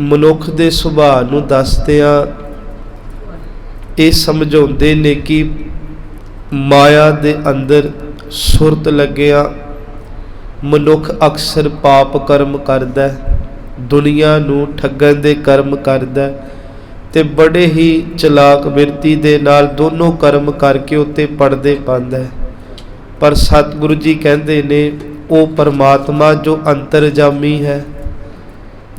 ਮਨੁੱਖ ਦੇ ਸੁਭਾਅ ਨੂੰ ਦੱਸਦਿਆਂ ਇਹ ਸਮਝਾਉਂਦੇ ਨੇ ਕਿ ਮਾਇਆ ਦੇ ਅੰਦਰ ਸੁਰਤ ਲੱਗਿਆ ਮਨੁੱਖ ਅਕਸਰ ਪਾਪ ਕਰਮ ਕਰਦਾ, ਦੁਨੀਆ ਨੂੰ ਠੱਗਣ ਦੇ ਕਰਮ ਕਰਦਾ ਤੇ ਬੜੇ ਹੀ ਚਲਾਕ ਬਿਰਤੀ ਦੇ ਨਾਲ ਦੋਨੋਂ ਕਰਮ ਕਰਕੇ ਉੱਤੇ ਪੜਦੇ ਪਾਉਂਦਾ। ਪਰ ਸਤਿਗੁਰੂ ਜੀ ਕਹਿੰਦੇ ਨੇ ਉਹ ਪਰਮਾਤਮਾ ਜੋ ਅੰਤਰਜਾਮੀ ਹੈ,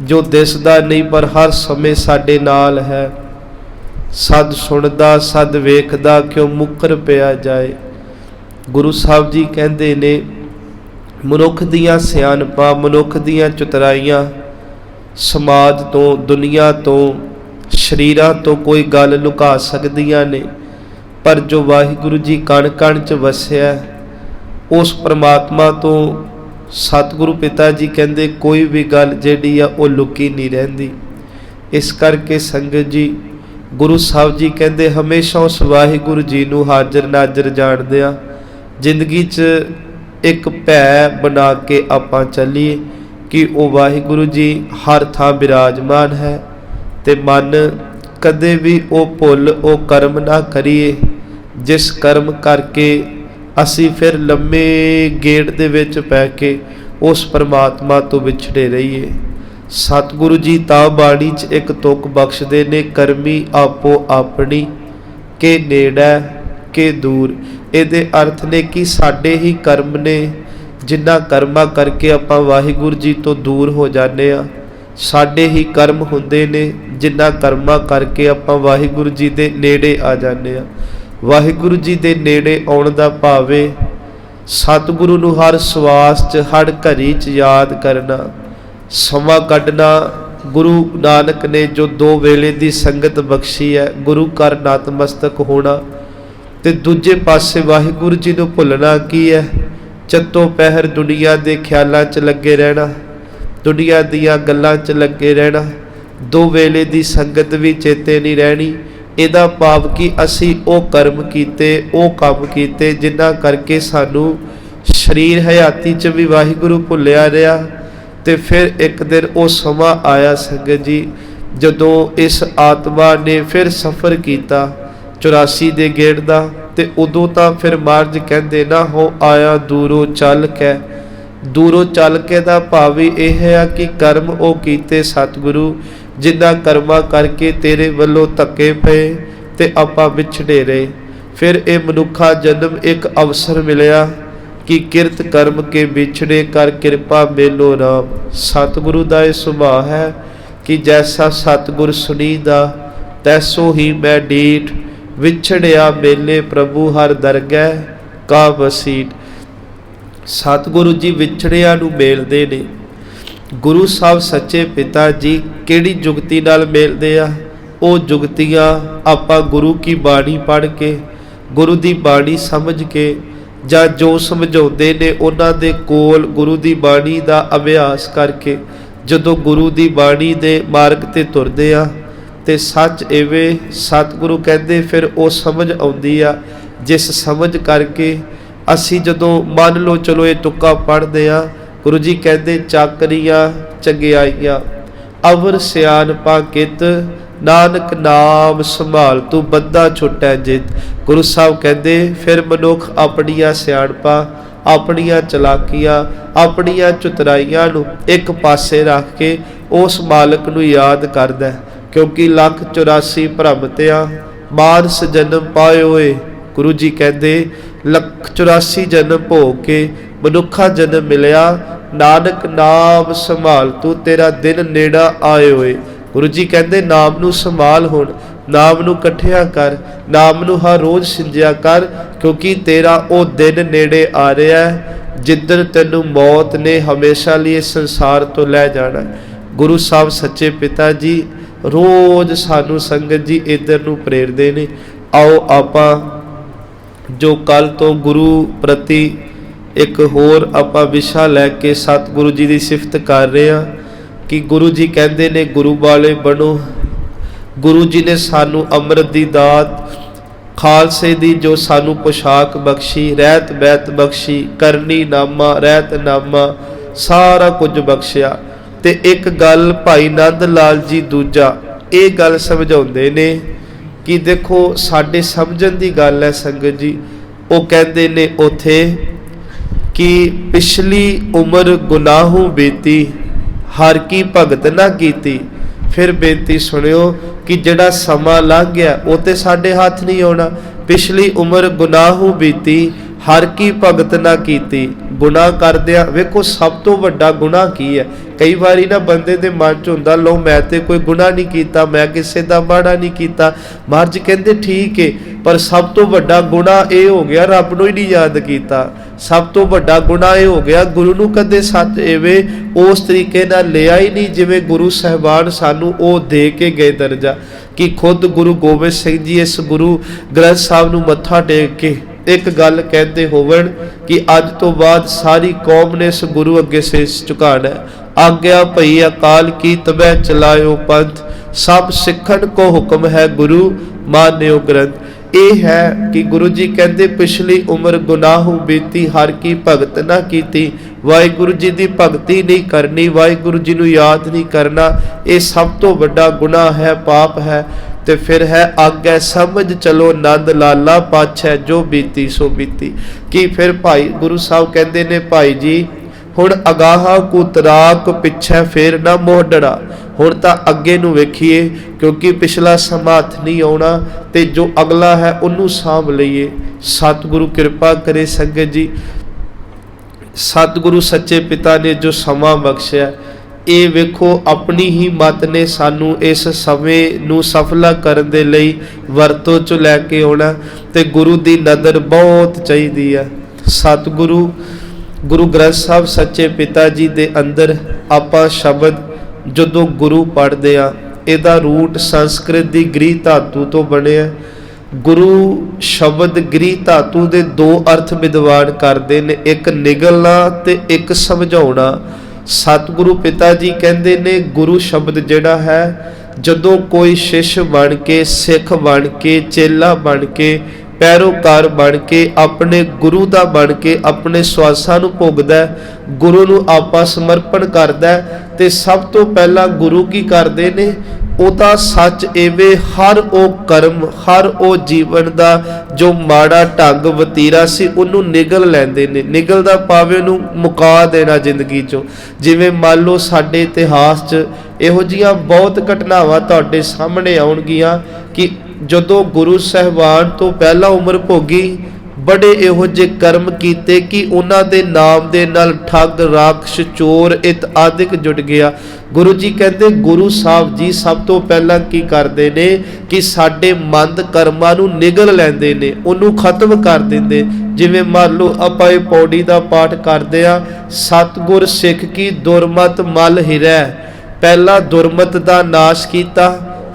ਜੋ ਦਿਸਦਾ ਨਹੀਂ ਪਰ ਹਰ ਸਮੇਂ ਸਾਡੇ ਨਾਲ ਹੈ, ਸਦ ਸੁਣਦਾ ਸਦ ਵੇਖਦਾ ਕਿਉਂ ਮੁੱਕਰ ਪਿਆ ਜਾਏ। ਗੁਰੂ ਸਾਹਿਬ ਜੀ ਕਹਿੰਦੇ ਨੇ ਮਨੁੱਖ ਦੀਆਂ ਸਿਆਣਪਾਂ, ਮਨੁੱਖ ਦੀਆਂ ਚਤੁਰਾਈਆਂ ਸਮਾਜ ਤੋਂ, ਦੁਨੀਆ ਤੋਂ, ਸਰੀਰਾਂ ਤੋਂ ਕੋਈ ਗੱਲ ਲੁਕਾ ਸਕਦੀਆਂ ਨੇ, ਪਰ ਜੋ ਵਾਹਿਗੁਰੂ ਜੀ ਕਣ ਕਣ 'ਚ ਵਸਿਆ ਉਸ ਪਰਮਾਤਮਾ ਤੋਂ ਸਤਿਗੁਰੂ ਪਿਤਾ ਜੀ ਕਹਿੰਦੇ ਕੋਈ ਵੀ ਗੱਲ ਜਿਹੜੀ ਆ ਉਹ ਲੁਕੀ ਨਹੀਂ ਰਹਿੰਦੀ। ਇਸ ਕਰਕੇ ਸੰਗਤ ਜੀ ਗੁਰੂ ਸਾਹਿਬ ਜੀ ਕਹਿੰਦੇ ਹਮੇਸ਼ਾ ਉਸ ਵਾਹਿਗੁਰੂ ਜੀ ਨੂੰ ਹਾਜ਼ਰ ਨਾਜ਼ਰ ਜਾਣਦਿਆਂ ਜ਼ਿੰਦਗੀ 'ਚ ਇੱਕ ਭੈ ਬਣਾ ਕੇ ਆਪਾਂ ਚੱਲੀਏ ਕਿ ਉਹ ਵਾਹਿਗੁਰੂ ਜੀ ਹਰ ਥਾਂ ਬਿਰਾਜਮਾਨ ਹੈ ਤੇ ਮਨ ਕਦੇ ਵੀ ਉਹ ਭੁੱਲ ਉਹ ਕਰਮ ਨਾ ਕਰੀਏ ਜਿਸ ਕਰਮ ਕਰਕੇ ਅਸੀਂ ਫਿਰ ਲੰਮੇ ਗੇੜ ਦੇ ਵਿੱਚ ਪੈ ਕੇ ਉਸ ਪਰਮਾਤਮਾ ਤੋਂ ਵਿਛੜੇ ਰਹੀਏ। ਸਤਿਗੁਰੂ ਜੀ ਤਾਂ ਬਾਣੀ 'ਚ ਇੱਕ ਤੁਕ ਬਖਸ਼ਦੇ ਨੇ, ਕਰਮੀ ਆਪੋ ਆਪਣੀ ਕੇ ਨੇੜੇ ਕੇ ਦੂਰ। ਇਹਦੇ ਅਰਥ ਨੇ ਕਿ ਸਾਡੇ ਹੀ ਕਰਮ ਨੇ ਜਿਨ੍ਹਾਂ ਕਰਮਾਂ ਕਰਕੇ ਆਪਾਂ ਵਾਹਿਗੁਰੂ ਜੀ ਤੋਂ ਦੂਰ ਹੋ ਜਾਂਦੇ ਹਾਂ, ਸਾਡੇ ਹੀ ਕਰਮ ਹੁੰਦੇ ਨੇ ਜਿਨ੍ਹਾਂ ਕਰਮਾਂ ਕਰਕੇ ਆਪਾਂ ਵਾਹਿਗੁਰੂ ਜੀ ਦੇ ਨੇੜੇ ਆ ਜਾਂਦੇ ਹਾਂ। ਵਾਹਿਗੁਰੂ ਜੀ ਦੇ ਨੇੜੇ ਆਉਣ ਦਾ ਭਾਵ ਹੈ ਸਤਿਗੁਰੂ ਨੂੰ ਹਰ ਸਵਾਸ 'ਚ ਹਰ ਘੜੀ 'ਚ ਯਾਦ ਕਰਨਾ, ਸਮਾਂ ਕੱਢਣਾ। ਗੁਰੂ ਨਾਨਕ ਨੇ ਜੋ 2 ਵੇਲੇ ਦੀ ਸੰਗਤ ਬਖਸ਼ੀ ਹੈ, ਗੁਰੂ ਘਰ ਨਤਮਸਤਕ ਹੋਣਾ ਤੇ ਦੂਜੇ ਪਾਸੇ ਵਾਹਿਗੁਰੂ ਜੀ ਨੂੰ ਭੁੱਲਣਾ ਕੀ ਹੈ, ਚੱਤੋ ਪਹਿਰ ਦੁਨੀਆ ਦੇ ਖਿਆਲਾਂ 'ਚ ਲੱਗੇ ਰਹਿਣਾ, ਦੁਨੀਆ ਦੀਆਂ ਗੱਲਾਂ 'ਚ ਲੱਗੇ ਰਹਿਣਾ, 2 ਵੇਲੇ ਦੀ ਸੰਗਤ ਵੀ ਚੇਤੇ ਨਹੀਂ ਰਹਿਣੀ। ਇਹਦਾ ਭਾਵ ਕਿ ਅਸੀਂ ਉਹ ਕਰਮ ਕੀਤੇ, ਉਹ ਕੰਮ ਕੀਤੇ ਜਿਨ੍ਹਾਂ ਕਰਕੇ ਸਾਨੂੰ ਸਰੀਰ ਹਯਾਤੀ 'ਚ ਵੀ ਵਾਹਿਗੁਰੂ ਭੁੱਲਿਆ ਰਿਹਾ। ਤੇ ਫਿਰ ਇੱਕ ਦਿਨ ਉਹ ਸਮਾਂ ਆਇਆ ਸੰਗਤ ਜੀ ਜਦੋਂ ਇਸ ਆਤਮਾ ਨੇ ਫਿਰ ਸਫ਼ਰ ਕੀਤਾ 84 ਦੇ ਗੇੜ ਦਾ, ਤੇ ਉਦੋਂ ਤਾਂ ਫਿਰ ਮਹਾਰਾਜ ਕਹਿੰਦੇ ਨਾ ਹੋ ਆਇਆ ਦੂਰੋਂ ਚੱਲ ਕੇ। ਦੂਰੋਂ ਚੱਲ ਕੇ ਦਾ ਭਾਵ ਵੀ ਇਹ ਹੈ ਕਿ ਕਰਮ ਉਹ ਕੀਤੇ ਸਤਿਗੁਰੂ ਜਿਨ੍ਹਾਂ ਕਰਮਾਂ ਕਰਕੇ ਤੇਰੇ ਵੱਲੋਂ ਧੱਕੇ ਪਏ ਤੇ ਆਪਾਂ ਵਿਛੜੇ ਰਹੇ। ਫਿਰ ਇਹ ਮਨੁੱਖਾ ਜਨਮ ਇੱਕ ਅਵਸਰ ਮਿਲਿਆ ਕਿ ਕਿਰਤ ਕਰਮ ਕੇ ਵਿਛੜੇ ਕਰ ਕਿਰਪਾ ਮੇਲੋ ਰਾਮ। ਸਤਿਗੁਰੂ ਦਾ ਇਹ ਸੁਭਾਅ ਹੈ ਕਿ ਜੈਸਾ ਸਤਿਗੁਰ ਸੁਣੀਦਾ ਤੈਸੋ ਹੀ ਮੈਂ ਡੀਠ, ਵਿਛੜਿਆ ਮੇਲੇ ਪ੍ਰਭੂ ਹਰ ਦਰਗਹਿ ਕਾ ਵਸੀਟ। ਸਤਿਗੁਰੂ ਜੀ ਵਿਛੜਿਆਂ ਨੂੰ ਮੇਲਦੇ ਨੇ। ਗੁਰੂ ਸਾਹਿਬ ਸੱਚੇ ਪਿਤਾ ਜੀ ਕਿਹੜੀ ਜੁਗਤੀ ਨਾਲ ਮੇਲਦੇ ਆ? ਉਹ ਜੁਗਤੀਆਂ ਆਪਾਂ ਗੁਰੂ ਕੀ ਬਾਣੀ ਪੜ੍ਹ ਕੇ, ਗੁਰੂ ਦੀ ਬਾਣੀ ਸਮਝ ਕੇ, ਜਾਂ ਜੋ ਸਮਝਾਉਂਦੇ ਨੇ ਉਹਨਾਂ ਦੇ ਕੋਲ ਗੁਰੂ ਦੀ ਬਾਣੀ ਦਾ ਅਭਿਆਸ ਕਰਕੇ ਜਦੋਂ ਗੁਰੂ ਦੀ ਬਾਣੀ ਦੇ ਮਾਰਗ ਤੇ ਤੁਰਦੇ ਆ ਤੇ ਸੱਚ ਐਵੇਂ ਸਤਿਗੁਰੂ ਕਹਿੰਦੇ ਫਿਰ ਉਹ ਸਮਝ ਆਉਂਦੀ ਆ ਜਿਸ ਸਮਝ ਕਰਕੇ ਅਸੀਂ ਜਦੋਂ ਮੰਨ ਲਓ ਚਲੋ ਇਹ ਤੁੱਕਾ ਪੜ੍ਹਦੇ ਆ, ਗੁਰੂ ਜੀ ਕਹਿੰਦੇ ਚਾਕਰੀਆਂ ਚੰਗਿਆਈਆਂ ਅਵਰ ਸਿਆਣਪਾਂ ਕਿਤ, ਨਾਨਕ ਨਾਮ ਸੰਭਾਲ ਤੂੰ ਬੰਦਾ ਛੁੱਟੈ ਜਿਤ। ਗੁਰੂ ਸਾਹਿਬ ਕਹਿੰਦੇ ਫਿਰ ਮਨੁੱਖ ਆਪਣੀਆਂ ਸਿਆਣਪਾਂ, ਆਪਣੀਆਂ ਚਲਾਕੀਆਂ, ਆਪਣੀਆਂ ਚਤੁਰਾਈਆਂ ਨੂੰ ਇੱਕ ਪਾਸੇ ਰੱਖ ਕੇ ਉਸ ਮਾਲਕ ਨੂੰ ਯਾਦ ਕਰਦਾ, ਕਿਉਂਕਿ 184 ਭਰਮ ਤਿਆ ਮਾਨਸ ਜਨਮ ਪਾਇਓਏ। ਗੁਰੂ ਜੀ ਕਹਿੰਦੇ 184 ਜਨਮ ਭੋਗ ਕੇ ਮਨੁੱਖਾ ਜਨਮ ਮਿਲਿਆ, ਨਾਨਕ ਨਾਮ ਸੰਭਾਲ ਤੂੰ ਤੇਰਾ ਦਿਨ ਨੇੜਾ ਆਏ ਹੋਏ। ਗੁਰੂ ਜੀ ਕਹਿੰਦੇ ਨਾਮ ਨੂੰ ਸੰਭਾਲ, ਹੁਣ ਨਾਮ ਨੂੰ ਇਕੱਠਿਆ ਕਰ, ਨਾਮ ਨੂੰ ਹਰ ਰੋਜ਼ ਸਿੰਜਿਆ ਕਰ, ਕਿਉਂਕਿ ਤੇਰਾ ਉਹ ਦਿਨ ਨੇੜੇ ਆ ਰਿਹਾ ਜਿੱਦਣ ਤੈਨੂੰ ਮੌਤ ਨੇ ਹਮੇਸ਼ਾ ਲਈ ਇਸ ਸੰਸਾਰ ਤੋਂ ਲੈ ਜਾਣਾ। ਗੁਰੂ ਸਾਹਿਬ ਸੱਚੇ ਪਿਤਾ ਜੀ ਰੋਜ਼ ਸਾਨੂੰ ਸੰਗਤ ਜੀ ਇੱਧਰ ਨੂੰ ਪ੍ਰੇਰਦੇ ਨੇ। ਆਓ ਆਪਾਂ ਜੋ ਕੱਲ ਤੋਂ ਗੁਰੂ ਪ੍ਰਤੀ ਇੱਕ ਹੋਰ ਆਪਾਂ ਵਿਸ਼ਾ ਲੈ ਕੇ ਸਤਿਗੁਰੂ ਜੀ ਦੀ ਸਿਫਤ ਕਰ ਰਹੇ ਹਾਂ ਕਿ ਗੁਰੂ ਜੀ ਕਹਿੰਦੇ ਨੇ ਗੁਰੂ ਵਾਲੇ ਬਣੋ। ਗੁਰੂ ਜੀ ਨੇ ਸਾਨੂੰ ਅੰਮ੍ਰਿਤ ਦੀ ਦਾਤ, ਖਾਲਸੇ ਦੀ ਜੋ ਸਾਨੂੰ ਪੁਸ਼ਾਕ ਬਖਸ਼ੀ, ਰਹਿਤ ਬੈਤ ਬਖਸ਼ੀ, ਕਰਨੀ ਨਾਮਾ ਰਹਿਤ ਨਾਮਾ, ਸਾਰਾ ਕੁਝ ਬਖਸ਼ਿਆ। ਤੇ ਇੱਕ ਗੱਲ ਭਾਈ ਨੰਦ ਲਾਲ ਜੀ ਦੂਜਾ ਇਹ ਗੱਲ ਸਮਝਾਉਂਦੇ ਨੇ ਕਿ ਦੇਖੋ ਸਾਡੇ ਸਮਝਣ ਦੀ ਗੱਲ ਹੈ ਸੰਗਤ ਜੀ। ਉਹ ਕਹਿੰਦੇ ਨੇ ਉਥੇ कि पिछली उम्र गुनाहों बीती हर की भगत ना कीती। फिर बेनती सुनियो कि जिहड़ा समा लंघ गया वो तो साडे हाथ नहीं आउणा। पिछली उम्र गुनाहों बीती हर की भगत ना कीती। गुनाह करदिया वेखो सब तो वड्डा गुनाह की है। कई बारी ना बंदे दे मन च हुंदा लो मैं ते कोई गुनाह नहीं कीता, मैं किसी दा माड़ा नहीं कीता। महाराज कहंदे ठीक है, पर सब तो वड्डा गुनाह ये हो गया रब नूं ही नहीं याद कीता। सब तो वड्डा गुनाह ये हो गया गुरु नूं कदे सच एवें उस तरीके नाल लिया ही नहीं जिवें गुरु साहिबान सानूं ओ दे के गए दर्जा। कि खुद गुरु गोबिंद सिंह जी इस गुरु ग्रंथ साहिब नूं मत्था टेक के एक गल कहते होवन कि अज तो बाद सारी कौम ने इस गुरु अगे शीश झुकाना है। आग्या भई अकाल की तबे चलायो पंथ, सब सिखण को हुक्म है गुरु मान्यो ग्रंथ। ये है कि गुरु जी कहते पिछली उम्र गुनाहों बीती हर की भगत ना कीती। वाहिगुरु जी की भगती नहीं करनी, वाहिगुरु जी नूं याद नहीं करना, ये सब तो बड़ा गुनाह है, पाप है। तो फिर है आगे समझ चलो नंद लाला पाछै जो बीती सो बीती। कि फिर भाई गुरु साहब कहते ने भाई जी हुण अगाहा को तराक पिछे फिर ना मोहडड़ा। हुण तां अगे नूं वेखीए क्योंकि पिछला समा हथ नहीं आउणा ते जो अगला है उन्नू सांभ लईए। सतगुरु कृपा करे संगत जी। सतगुरु सच्चे पिता ने जो समा बख्शिया ये वेखो अपनी ही मत ने सानू इस समय नू सफला करन दे लई वरतों चों लैके आउणा ते गुरु दी नज़र बहुत चाहीदी है। सतगुरु गुरु ग्रंथ साहब सच्चे पिता जी दे अंदर आपां शब्द जदों गुरु पढ़दे आ इहदा रूट संस्कृत दी गृह धातु तो बनिया। गुरु शब्द गृह धातु दे दो अर्थ विद्वान करते ने, एक निगलना ते एक समझाउणा। सतगुरु पिता जी कहते ने गुरु शब्द जिहड़ा है जदों कोई शिष्य बन के सिख बन के चेला बन के पैरोकार बन के अपने गुरु दा बन के अपने स्वासां नूं भोगदा गुरु नूं आपा समर्पण करदा ते सब तो पहला गुरु की करदे ने ਉਹਦਾ सच एवे हर वो कर्म हर वो जीवन का जो माड़ा ढंग वतीरा सी उन्हों निगल लैंदे ने। निगलदा पावे उन्होंने मुका देना जिंदगी चो। जिवें मान लो साडे इतिहास च इहो जिहियां बहुत घटनावां तुहाडे सामने आउणगीਆਂ कि जदों गुरु साहिबान तो पहला उम्र भोगी बड़े इहो जे कर्म कीते कि उन्हां दे नाम दे नाल ठग राखश चोर इत आदिक जुट गया। गुरु जी कहते गुरु साहब जी सब तो पहला की करते ने कि साडे मंद कर्मां नूं निगल लैंदे ने, उन्हों खत्म कर देंदे। जिवें मान लो आपां इह पौड़ी दा पाठ करदे आ सतगुर सिख की दुरमत मल हिरै। पहला दुरमत दा नाश कीता,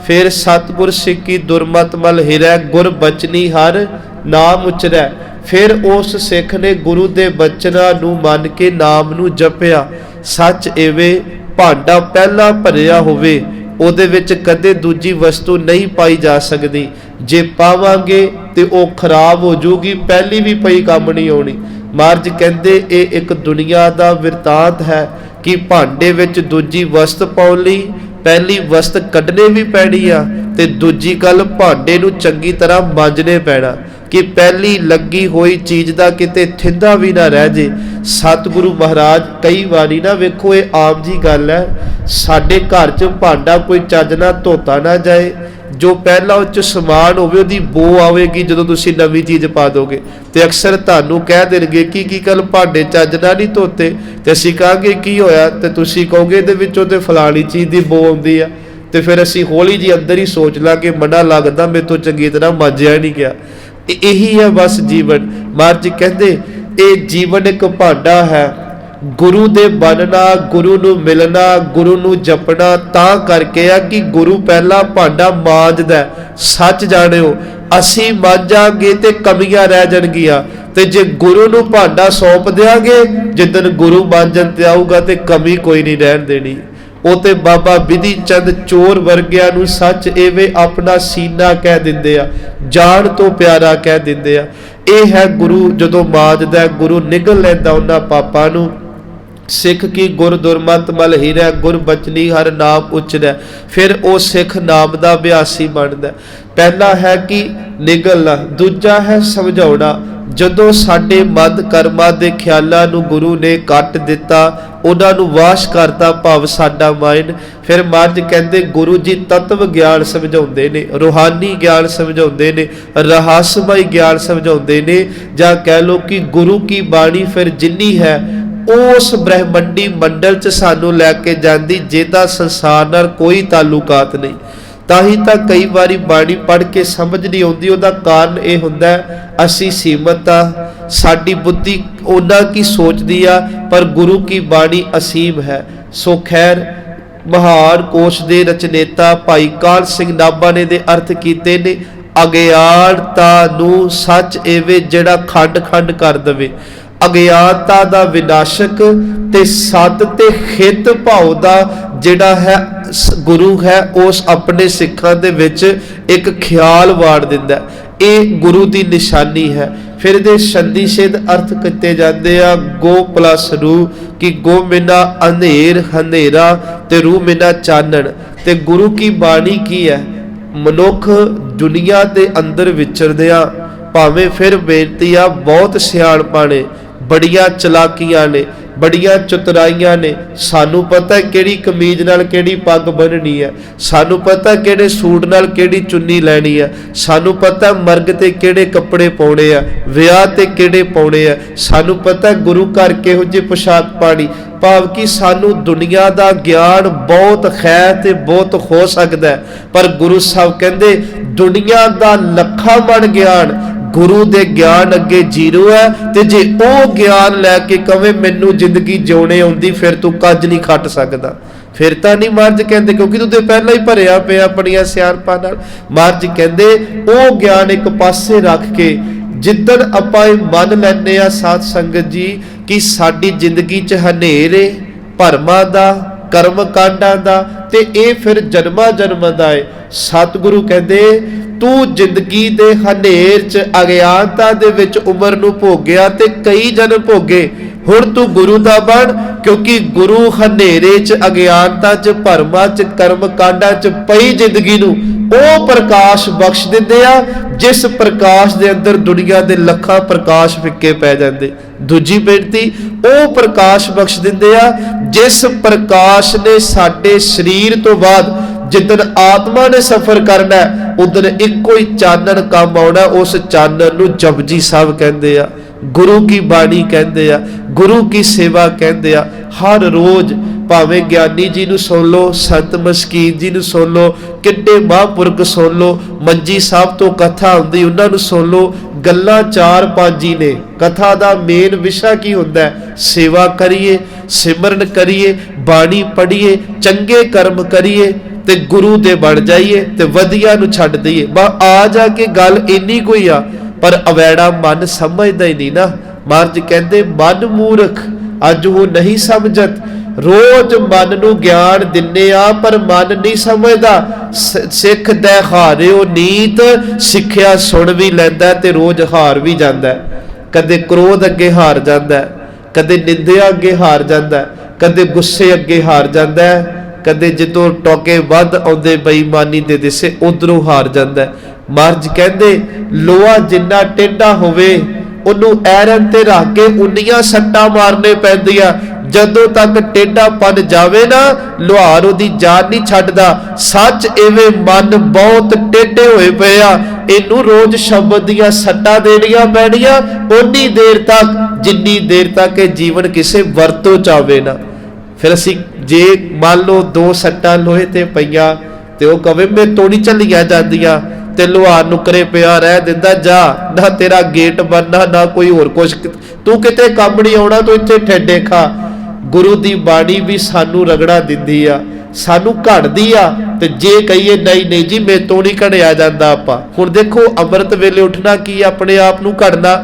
फिर सतगुर सिख की दुरमत मल हिरै गुर बचनी हर नाम उचरै। फिर उस सिख ने गुरु दे बचनां नूं मन के नाम नूं जपिया। सच एवें भांडा पहला भरिया होवे ਉਹਦੇ ਵਿੱਚ कदे दूजी वस्तु नहीं पाई जा सकती। जे पावांगे तो वह खराब हो जूगी, पहली भी पई काम नहीं आउणी। महाराज कहते ये एक दुनिया का वृतांत है कि भांडे विच दूजी वस्त पाउण लई पहली वस्त कढने भी पैनी आ ते दूजी गल भांडे नूं चंगी तरह मांजने पैना कि पहली लगी हुई चीज़ का किते थिंदा भी ना रह जे। सतगुरु महाराज कई बारी ना वेखो ये आम जी गल है साडे घर च भांडा कोई चज ना धोता ना जाए, जो पहला उस समान होवे उहदी बो आवेगी जदों तुसीं नवीं चीज़ पा दोगे तो अक्सर तुहानूं कह देणगे कि गल भांडे चज ना नहीं धोते ते असीं कहांगे की होया ते तुसीं कहोगे इहदे विचों ते फलानी चीज़ दी बो आउंदी आ ते फिर असीं हौली जी अंदर ही सोच लांगे मना लगदा मेरे तो चंगी तरह मांजिया नहीं गया। यही है बस जीवन। महाराज जी कहते ये जीवन एक भांडा है, गुरु दे बनना गुरु नूं मिलना गुरु नूं जपना तां करके आ कि गुरु पहला भांडा मांजदा। सच जाणिओ असीं मांजांगे ते कमियां रह जाणगीਆਂ ते जे गुरु नूं भांडा सौंप देंगे जिदन गुरु मांजन ते आऊगा ते कमी कोई नहीं रहन देनी। ਉਹ ਤੇ ਬਾਬਾ ਵਿਧੀ ਚੰਦ ਚੋਰ ਵਰਗਿਆਂ ਨੂੰ ਸੱਚ ਐਵੇਂ ਆਪਣਾ ਸੀਨਾ ਕਹਿ ਦਿੰਦੇ ਆ, ਜਾਨ ਤੋਂ ਪਿਆਰਾ ਕਹਿ ਦਿੰਦੇ ਆ। ਇਹ ਹੈ ਗੁਰੂ ਜਦੋਂ ਮਾਂਜਦਾ ਗੁਰੂ ਨਿਗਲ ਲੈਂਦਾ ਉਹਨਾਂ ਪਾਪਾਂ ਨੂੰ सिख की गुर दुरमत मल हीरै, गुर बचनी हर नाम उचरै। फिर वो सिख नाम का अभ्यासी बनता। पहला है कि निगलना, दूजा है समझाउणा। जदों साडे मद कर्मां दे ख्यालां नूं गुरु ने कट दिता, उन्हां नूं वाश करता, भाव साडा माइंड। फिर महाराज कहंदे गुरु जी तत्व ज्ञान समझाउंदे ने, रूहानी ज्ञान समझाउंदे ने, रहस्यमय ज्ञान समझाउंदे ने, जां कह लो कि गुरु की बाणी फिर जिन्नी है उस ब्रह्मंडी मंडल च सानू लैके जाती जिहदा संसार नाल कोई ताल्लुकात नहीं। ताही तां कई बारी बाणी पढ़ के समझ नहीं आउंदी। उहदा कारण यह हुंदा है असी सीमित आ, साडी बुद्धि उन्ना की सोचदी आ, पर गुरु की बाणी असीम है। सो खैर महान कोश दे रचनेता भाई काल सिंह नाभा ने दे अर्थ कीते ने, अगियानता नूं सच एवे जिहड़ा खंड खंड कर दवे। अगियानता दा विनाशक ते सद ते हित भाव दा जिहड़ा है गुरु है उस अपने सिखां दे विच एक ख्याल वाड़ दिंदा। ये गुरु दी निशानी है। फिर दे संधि सिद्ध अर्थ किते जाते आ। गो प्लस रू कि गो मिना अंधेर हनेरा ते रू मिना चानण। ते गुरु की बाणी की है? मनुख दुनिया दे अंदर विचरदिया भावें फिर बेनती आ बहुत सियाणपा ने, बड़िया चलाकियां ने, बड़िया चतुराइयां ने। सानू पता है किहड़ी कमीज नाल किहड़ी पग बन्ननी है, सानू पता है किहड़े सूट नाल किहड़ी चुन्नी लैनी है, सानू पता है मर्ग ते किहड़े कपड़े पाउणे आ, विआह ते किहड़े पाउणे आ, सानू पता है गुरु घर किहो जी पोशाक पानी। भाव कि सानू दुनिया दा ज्ञान बहुत है ते बहुत हो सकता है, पर गुरु साहब कहंदे दुनिया दा लखा मन ज्ञान गुरु दे ज्ञान अगे जीरो है। ते जे ओ ज्ञान लैके कवे मैनू जिंदगी जिउणे आउंदी फिर तू कज नहीं खट सकदा। फिर तां नहीं महाराज कहंदे क्योंकि तू ते पहला ही भरिया पिया अपनियां सियाणपां नाल। महाराज कहंदे ओ ज्ञान एक पासे रख के जिद्दन आपां मन लैने आ साध संगत जी कि साडी जिंदगी च हनेरे भरमां दा कर्म कांडां दा ते ये फिर जन्मा जन्म दा है। सतगुरु कहंदे तू जिंदगी दे हनेर च अज्ञानता दे विच उमर नूं भोगिया ते कई जन्म भोगे, हुण तू गुरु दा बण। क्योंकि गुरु हनेरे च अज्ञानता च भरमा च कर्म कांडा च पई जिंदगी नूं ओ प्रकाश बख्श दिंदे आ जिस प्रकाश दे अंदर दुनिया दे लखां प्रकाश फिक्के पै जांदे। दूजी बेनती ओ प्रकाश बख्श दिंदे आ जिस प्रकाश ने साडे शरीर तो बाद जिदन आत्मा ने सफर करना है उदन इको ही चानन काम आउणा। उस चानन नूं जपजी साहब कहंदे आ, गुरु की बाणी कहंदे आ, गुरु की सेवा कहंदे आ। हर रोज भावें ज्ञानी जी नूं सुन लो, संत मस्कीन जी नूं सुन लो, किड्डे महापुरख सुन लो, मंजी साहब तो कथा हुंदी उन्हां नूं सुन लो। गल्लां चार पंज ही ने। कथा दा मेन विशा की हुंदा है? सेवा करिए, सिमरन करिए, बाणी पढ़िए, चंगे कर्म करिए ते गुरु दे बण जाइए ते वधिया नूं छड्ड दईए। बस आ जाके गल इन्नी कोई आ, पर अवैड़ा मन समझदा ही नहीं ना। महाराज कहंदे मन मूर्ख अज वो नहीं समझत। रोज मन नूं ज्ञान दिन्ने आ पर मन नहीं समझदा। सिख दे हारिओ नीत सिੱਖਿਆ सुन भी लैंदा ते रोज हार भी जांदा है। कदे क्रोध अगे हार जांदा है, कदे निंदिया अगे हार जांदा है, कदे गुस्से अगे हार जांदा है, कदे जदों टोके वध आउंदे बेईमानी दे दिसे उधरों हार जांदा है। महाराज कहंदे लोहा जिन्ना टेढ़ा होवे उन्नू ऐरन ते रख के उन्नियां सट्टां मारने पैंदियां। जदों तक टेढ़ापन जावे ना लोहार उहदी जान नहीं छड्डदा। सच इवें मन बहुत टेढ़े होए पे आ, इनू रोज शब्द दियां सट्टां देणियां पैणियां उन्नी देर तक जिन्नी देर तक ये जीवन किसे वरतों च आवे ना। फिर असीं जे मान लो दो सट्टां लोहे ते पईयां ते ओह कवे मैं तो नहीं झल्लियां जांदियां ते लोहार नुकरे पिया रह दिंदा जा ना तेरा गेट बनना ना कोई होर कुछ, तू किते काम नहीं आउणा, तू इत्थे ठेडे खा। गुरु दी बाणी भी सानू रगड़ा दिंदी आ, सानू घड़दी आ ते जे कहिए नहीं नहीं जी मैं तो नहीं घड़िया जांदा। आपां हुण देखो अमृत वेले उठना की अपने आप नू घड़ना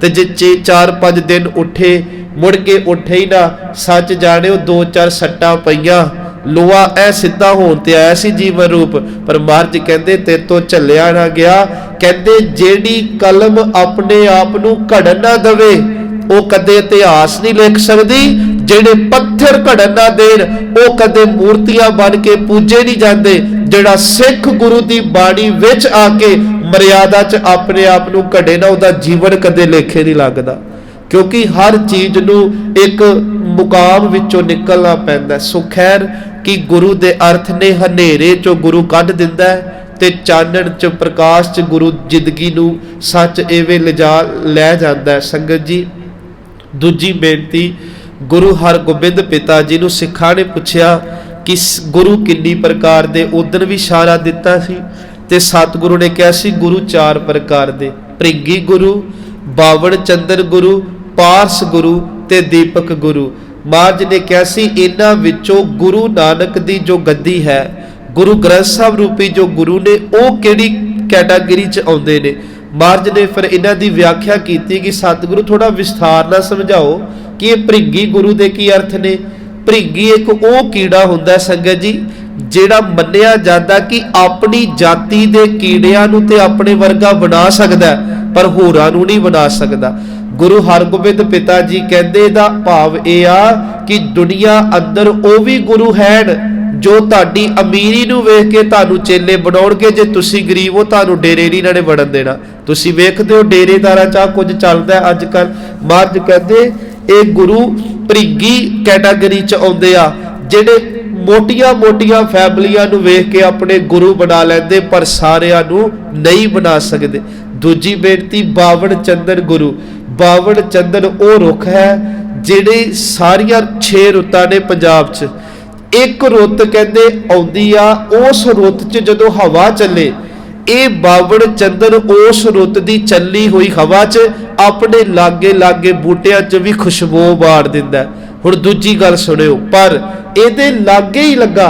ते जे 4-5 दिन उठे मुड़ के उठे ही ना सच जाने दो चार सट्टां पईयां लोहा ऐ सिद्धा होण ते आया सी जीवन रूप। पर महाराज कहंदे ते तो झल्लिया ना गया। कहंदे जेड़ी कलम अपने आप नू घड़न ना दवे ਉਹ कदे इतिहास नहीं लिख सकती। ਜਿਹੜੇ पत्थर घड़न ना देन वो कदे मूर्तियां बन के पूजे नहीं जाते। जिहड़ा सिख गुरु की बाणी विच आके मर्यादा च अपने आप नूं घड़े ना उहदा जीवन कदे लेखे नहीं लगदा, क्योंकि हर चीज़ नूं एक मुकाम विचों निकलना पैंदा। सो खैर कि गुरु दे अर्थ ने हनेरे चों गुरु कढ दिंदा है ते चानण च प्रकाश च गुरु जिंदगी नूं सच एवें लै जांदा है। संगत जी दूजी बेनती, गुरु हरगोबिंद पिता जी नूं सिखां ने पुछया कि गुरु किन्नी प्रकार दे, उदन भी इशारा दिता सी ते सतगुरु ने कहा सी गुरु 4 प्रकार दे, भृंगी गुरु, बावण चंदर गुरु, पारस गुरु ते दीपक गुरु। महाराज ने कहा सी इन्हां विचों गुरु नानक दी जो गद्दी है, गुरु ग्रंथ साहब रूपी जो गुरु ने वो किहड़ी कैटागरी च आउंदे ने। महाराज ने फिर इन्हां दी व्याख्या की कि सतगुरु थोड़ा विस्तार नाल समझाओ कि ये भृंगी गुरु दे की अर्थ ने। भृंगी एक वो कीड़ा हुंदा संगत जी जिहड़ा मन्निया जाता कि अपनी जाति दे कीड़ियां नूं ते अपने वर्गा बना सकदा पर होरां नूं नहीं बना सकदा। गुरु हरगोबिंद पिता जी कहंदे दा भाव यह आ कि दुनिया अंदर वो भी गुरु हैन जो तुहाडी अमीरी नूं वेख के तुहानूं चेले बनाउणगे, जे तुसीं गरीब हो तुहानूं डेरे नहीं इन्हां ने वड़न देना। तुसीं वेखदे हो डेरेदारां च कुछ चलदा अजकल। महाराज कहंदे ਇਹ गुरु भृंगी कैटागरी च आउंदे आ ਜਿਹੜੇ मोटिया फैमिलियां नूं वेख के अपने गुरु बना लैंदे पर सारियां नूं नहीं बना सकदे। दूजी बेनती, बावण चंदन गुरु। बावण चंदन वो रुख है ਜਿਹੜੇ सारियां 6 रुत्तां ने पंजाब च, एक रुत कहंदे आउंदी आ, उस रुत च जदों हवा चले ਇਹ ਬਾਵਣ ਚੰਦਨ ਉਸ ਰੁੱਤ ਦੀ ਚੱਲੀ ਹੋਈ ਹਵਾ 'ਚ ਆਪਣੇ ਲਾਗੇ ਬੂਟਿਆਂ 'ਚ ਵੀ ਖੁਸ਼ਬੂ ਬਾੜ ਦਿੰਦਾ। ਹੁਣ ਦੂਜੀ ਗੱਲ ਸੁਣਿਓ, ਪਰ ਇਹਦੇ ਲਾਗੇ ਹੀ ਲੱਗਾ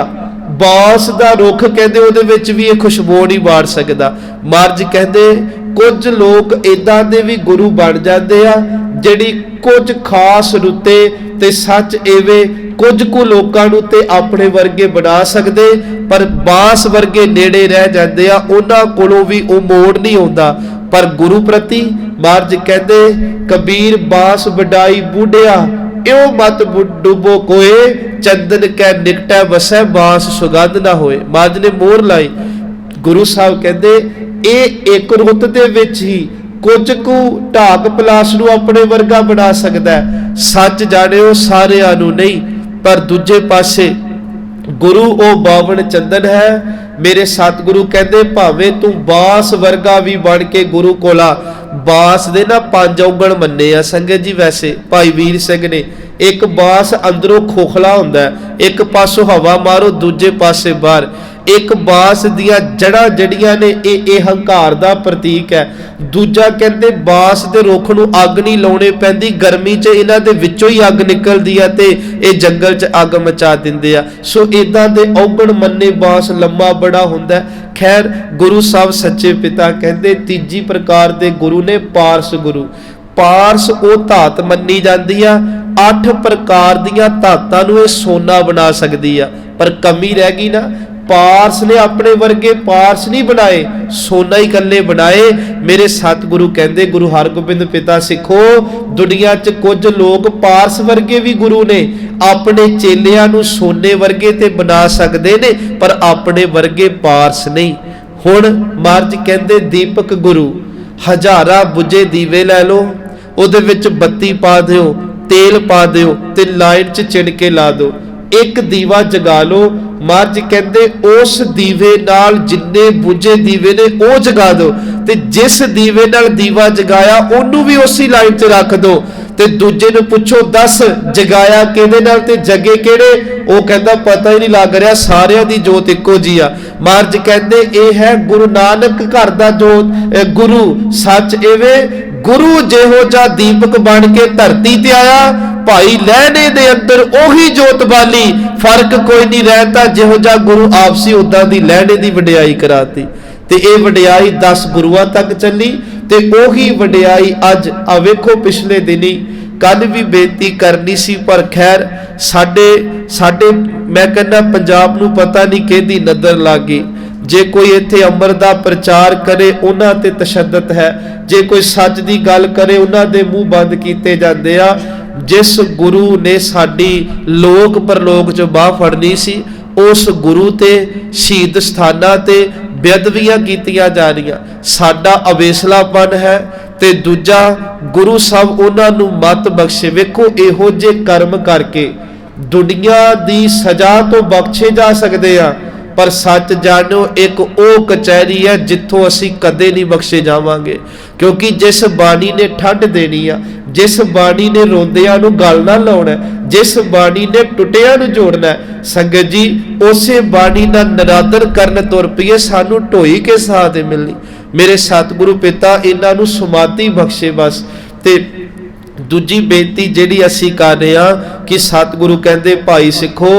ਬਾਂਸ ਦਾ ਰੁੱਖ ਕਹਿੰਦੇ ਉਹਦੇ ਵਿੱਚ ਵੀ ਇਹ ਖੁਸ਼ਬੂ ਨਹੀਂ ਬਾੜ ਸਕਦਾ। ਮਹਾਰਾਜ ਕਹਿੰਦੇ ਕੁਝ ਲੋਕ ਇਦਾਂ ਦੇ ਵੀ ਗੁਰੂ ਬਣ ਜਾਂਦੇ ਆ ਜਿਹੜੀ ਕੁਝ ਖਾਸ ਰੁੱਤੇ ਤੇ ਸੱਚ ਐਵੇਂ कुछ को लोगों नूं ते अपने वर्गे बना सकते पर बांस वर्गे नेड़े रह जाते आ, उन्हां कोलों भी वो मोड़ नहीं आउंदा। पर गुरु प्रति महाराज कहते कबीर बांस वडाई बूढ़िया इउं मत डुबो कोए, चंदन कै निकटै वसै बांस सुगंध ना होए। महाराज ने मोहर लाई। गुरु साहब कहते ये एक रुत दे विच ही कुछ को ढाक पलास नूं अपने वर्गा बना सकता है, सच जाणिओ सारिआं नूं नहीं। पर दूजे पासे गुरु ओ बावण चंदन है। मेरे सतगुरु कहते भावें तू बांस वर्गा भी बन के गुरु कोला, बांस दे ना 5 औंगण मन्ने आ संगत जी। वैसे भाई वीर सिंह ने एक बांस अंदरों खोखला हुंदा है, एक पासों हवा मारो दूजे पासे बाहर। एक बांस दियां जड़ां जड़ियां ने ये हंकार दा प्रतीक है। दूजा कहते बांस दे रुख नूं अग नहीं लाउणी पैंदी, गर्मी च इन्हां दे विचों ही अग निकलदी आ ते ये जंगल च अग मचा दिंदे आ। सो इदां दे औगण मन्ने बांस लम्मा बड़ा हुंदा है। खैर गुरु साहब सच्चे पिता कहते तीजी प्रकार दे गुरु ने पारस गुरु। पारस वो धात मन्नी जाती आ, 8 प्रकार दियां धातां नूं ये सोना बना सकदी आ, पर कमी रह गई ना। पारस ने अपने वर्गे पारस नहीं बनाए, सोना ही कल्ले बनाए। मेरे सतगुरु कहते गुरु हरगोबिंद पिता सिखो दुनिया च कुछ लोग पारस वर्गे भी गुरु ने, अपने चेलियां नूं सोने वर्गे ते बना सकते ने पर अपने वर्गे पारस नहीं। हुण महाराज कहते दीपक गुरु, हजारा बुझे दीवे लै लो, उहदे विच बत्ती पा दिओ, तेल पा दिओ ते लाइट च चिण के ला दो, एक दीवा जगा लो। महाराज कहते उस दीवे नाल जिन्ने बुझे दीवे ने वो जगा दो ते जिस दीवे नाल दीवा जगाया उन्नू भी उसी लाइन च रख दो ते दूजे नूं पुछो दस जगाया किहदे नाल ते जगे किहड़े, वो कहता पता ही नहीं लग रहा, सारियां दी जोत इक्को जी आ। महाराज कहते ये है गुरु नानक घर दा जोत गुरु सच एवें गुरु जिहो जा दीपक बन के धरती ते आया, भाई लहने दे अंदर ओही जोत बाली, फर्क कोई नहीं रहता। जिहो जा गुरु आपसी उदां दी लहने दी वडियाई कराती ते ये वडियाई 10 गुरुआं तक चली ते ओही वडियाई अज आ वेखो पिछले दिनी कल भी बेनती करनी सी पर खैर साडे मैं कहना पंजाब नूं पता नहीं किहदी नज़र लग गई। जे कोई इत्थे अमर दा प्रचार करे उन्हां ते तशद्दद है, जे कोई सच दी गल करे उन्हां दे मूँह बंद कीते जांदे आ। जिस गुरु ने साडी लोक परलोक च बाह फड़नी सी, उस गुरु ते शहीद स्थानां ते बेअदबियां कीतियां जा रहीआं। साडा अवेसलापन है ते दूजा गुरु साहब उन्हां नूं मत बख्शे। वेखो इहो जे कर्म करके दुनिया दी सजा तो बख्शे जा सकते हैं, पर सच जानो एक वो कचहरी है जिथों असी कदे नहीं बख्शे जावांगे। क्योंकि जिस बाणी ने ठंड देनी आ, जिस बाणी ने रोंदियां नूं गल ना लाउणा, जिस बाणी ने टुटियां नूं जोड़ना, संगत जी उसे बाणी दा निरादर करन तुर पईए सानूं ढोई के साथ मिलनी। मेरे सतगुरु पिता इन्हां नूं समाधि बख्शे बस। ते दूजी बेनती जिहड़ी असी कर रहे हैं कि सतगुरु कहते भाई सिखो,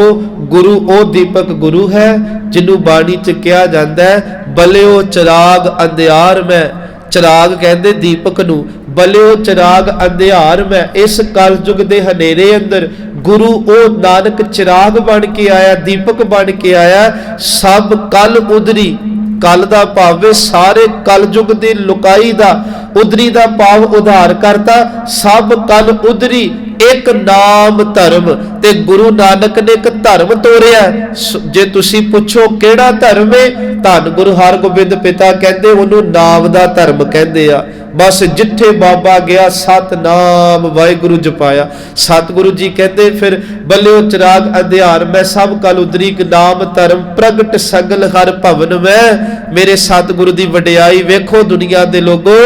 गुरु ओ दीपक गुरु है जिन्हों बाणी च कहा जाता है बलिओ चिराग अंधियार में। चिराग कहते दीपक नूं, बलिओ चिराग अंधियार में। इस कलयुग दे हनेरे अंदर गुरु ओ नानक चिराग बन के आया, दीपक बन के आया। सब कल उधरी, कल दा भाव सारे कलयुग दी लुकाई दा, उधरी दा भाव उधार करता। सब कल उधरी एक नाम धर्म, ते गुरु नानक ने एक धर्म तोड़िया। जे तुसी पुछो केड़ा धर्म है, धन गुरु हरगोबिंद पिता कहते उन्हों नाम दा धर्म कहते आ। बस जिथे बाबा गया सतनाम वाहिगुरु जपाया। सतगुरु जी कहते फिर बलिओ चिराग अंधियार में, सब कल उधरी नाम धर्म प्रगट सगल हर भवन में। मेरे सतगुरु दी वडियाई वेखो दुनिया दे लोगो,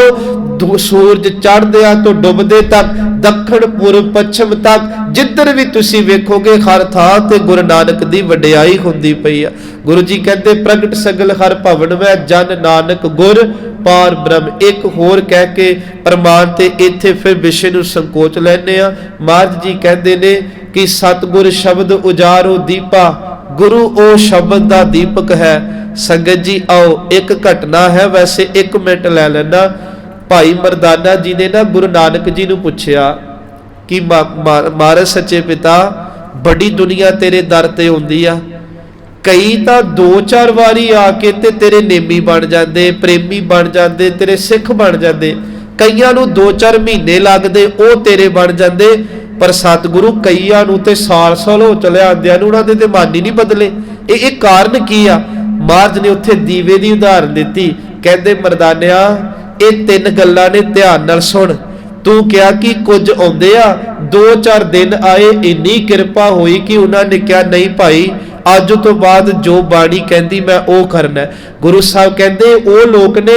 सूरज चढ़दे तो डुबदे तक, दक्षिण पूर्व पश्चिम तक जिधर भी तुसी वेखोगे हर थां ते गुरु नानक दी वडियाई हुंदी पई आ। गुरु जी कहते प्रगट सगल हर भवन में, जन नानक गुर पार ब्रह्म। एक होर कह के प्रमाण ते इत्थे फिर विषय नूं संकोच लैने आ। महाराज जी कहते ने कि सतगुर शब्द उजारो दीपा, गुरु ओ शब्द दा दीपक है। संगत जी आओ एक घटना है, वैसे 1 मिनट लै लेना। भाई मरदाना जी ने ना गुरु नानक जी नूं पुछया कि महाराज सच्चे पिता बड़ी दुनिया तेरे दर ते आउंदी आ, कई तो 2-4 वारी आके ते तेरे नेमी बन जाते, प्रेमी बन जाते, तेरे सिख बन जाते। कईयां नूं 2-4 महीने लगते वो तेरे बन जाते, पर सतगुरु कईयां नूं ते साल हो चले आंदियां नूं उन्हां दे ते मन ही नहीं बदले। ये कारण की आ? महाराज ने उत्थे दीवे की उदाहरण दी। कहते मरदानिया ये 3 गल्लां ने, ध्यान नाल सुन। तू क्या कि कुछ आउंदे आ, 2-4 दिन आए, इन्नी किरपा हुई कि उन्होंने कहा नहीं भाई अज तो बाद जो बाणी कहती मैं वो करना। गुरु साहब कहते वो लोग ने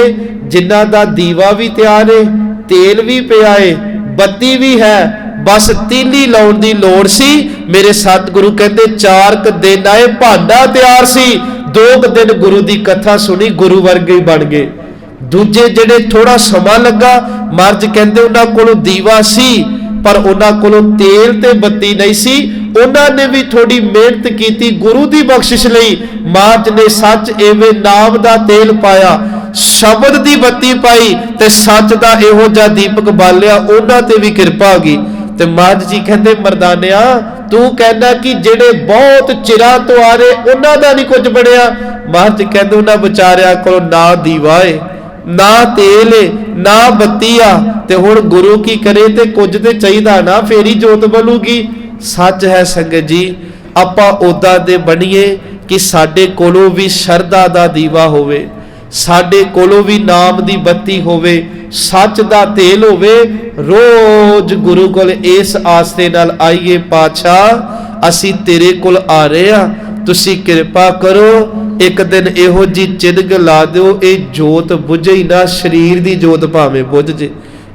जिन्हां दा दीवा भी तैयार है, तेल भी पिया है, बत्ती भी है, बस तीली लाउण दी लोड़ सी। मेरे सतगुरु कहते 4 दिन आए, भांडा तैयार सी, 2 दिन गुरु की कथा सुनी, गुरु वर्गे ही बन गए। दूजे जिहड़े थोड़ा समा लगा, महाराज कहते उन्हां कोलों दीवा सी पर उन्हां कोलों तेल ते बत्ती नहीं सी। उन्होंने भी थोड़ी मेहनत की गुरु की बख्शिश लई। महाराज ने सच एवें नाम दा तेल पाया, शब्द की बत्ती पाई ते सच दा इहो जिहा दीपक बालिया, उन्हां ते भी किरपा आ गई। ते महाराज जी कहते मरदानिया तू कहना कि जेड़े बहुत चिरा तो आ रहे उन्हां दा नहीं कुछ बनया। महाराज जी कहते उन्हां बेचारियां कोल ना दीवा है, ना तेल है, ना बत्ती आ, ते हुण गुरु की करे ते कुछ ते चाहिदा ना, फेर ही जोत बलूगी। सच है संगत जी, आपां उदां दे बणीए कि साडे कोलों भी शरधा दा दीवा होवे, साडे कोलों भी नाम दी बत्ती होवे, सच दा तेल होवे। रोज गुरु कोल इस आस्ते नाल आइए पातशाह असी तेरे कोल आ रहे आ, तुसी किरपा करो एक दिन इहो जी चिदग ला दो, ये जोत बुझे ही ना, शरीर की जोत भावें बुझ जे।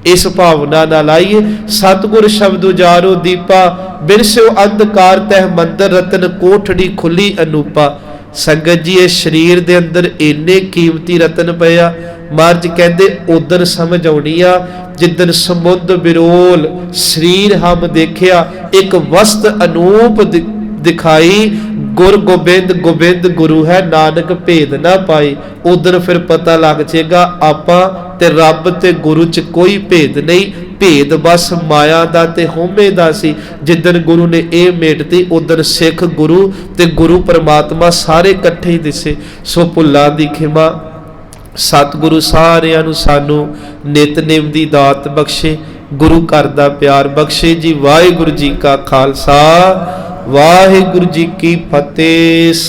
इस भावना नाल आइए। सतगुर शब्द उजारो दीपा, बिरसो अंधकार तह मंदिर रतन, कोठड़ी खुली अनूपा। संगत जी इस शरीर के अंदर इन्ने कीमती रतन पे आ। महाराज कहते उदन समझ आउणी आ जिदन समुद्र बिरोल शरीर हम देखिया, एक वस्त अनूप दिखाई, गुर गोबिंद गोबिंद गुरु है, नानक भेद ना पाई। उधर फिर पता लग जाएगा आपां ते रब ते गुरु च कोई भेद नहीं, भेद बस माया दा ते होमे दा सी। जिदन गुरु ने ये मेटती उधर सिख गुरु ते गुरु परमात्मा सारे इकट्ठे ही दिसे। सो भुल्लां दी खिमा। सतगुरु सारियां नूं सानू नितनेम दी दात बख्शे। गुरु घर दा प्यार बख्शे जी। वाहिगुरु जी का खालसा वाहिगुरु जी की फतेह।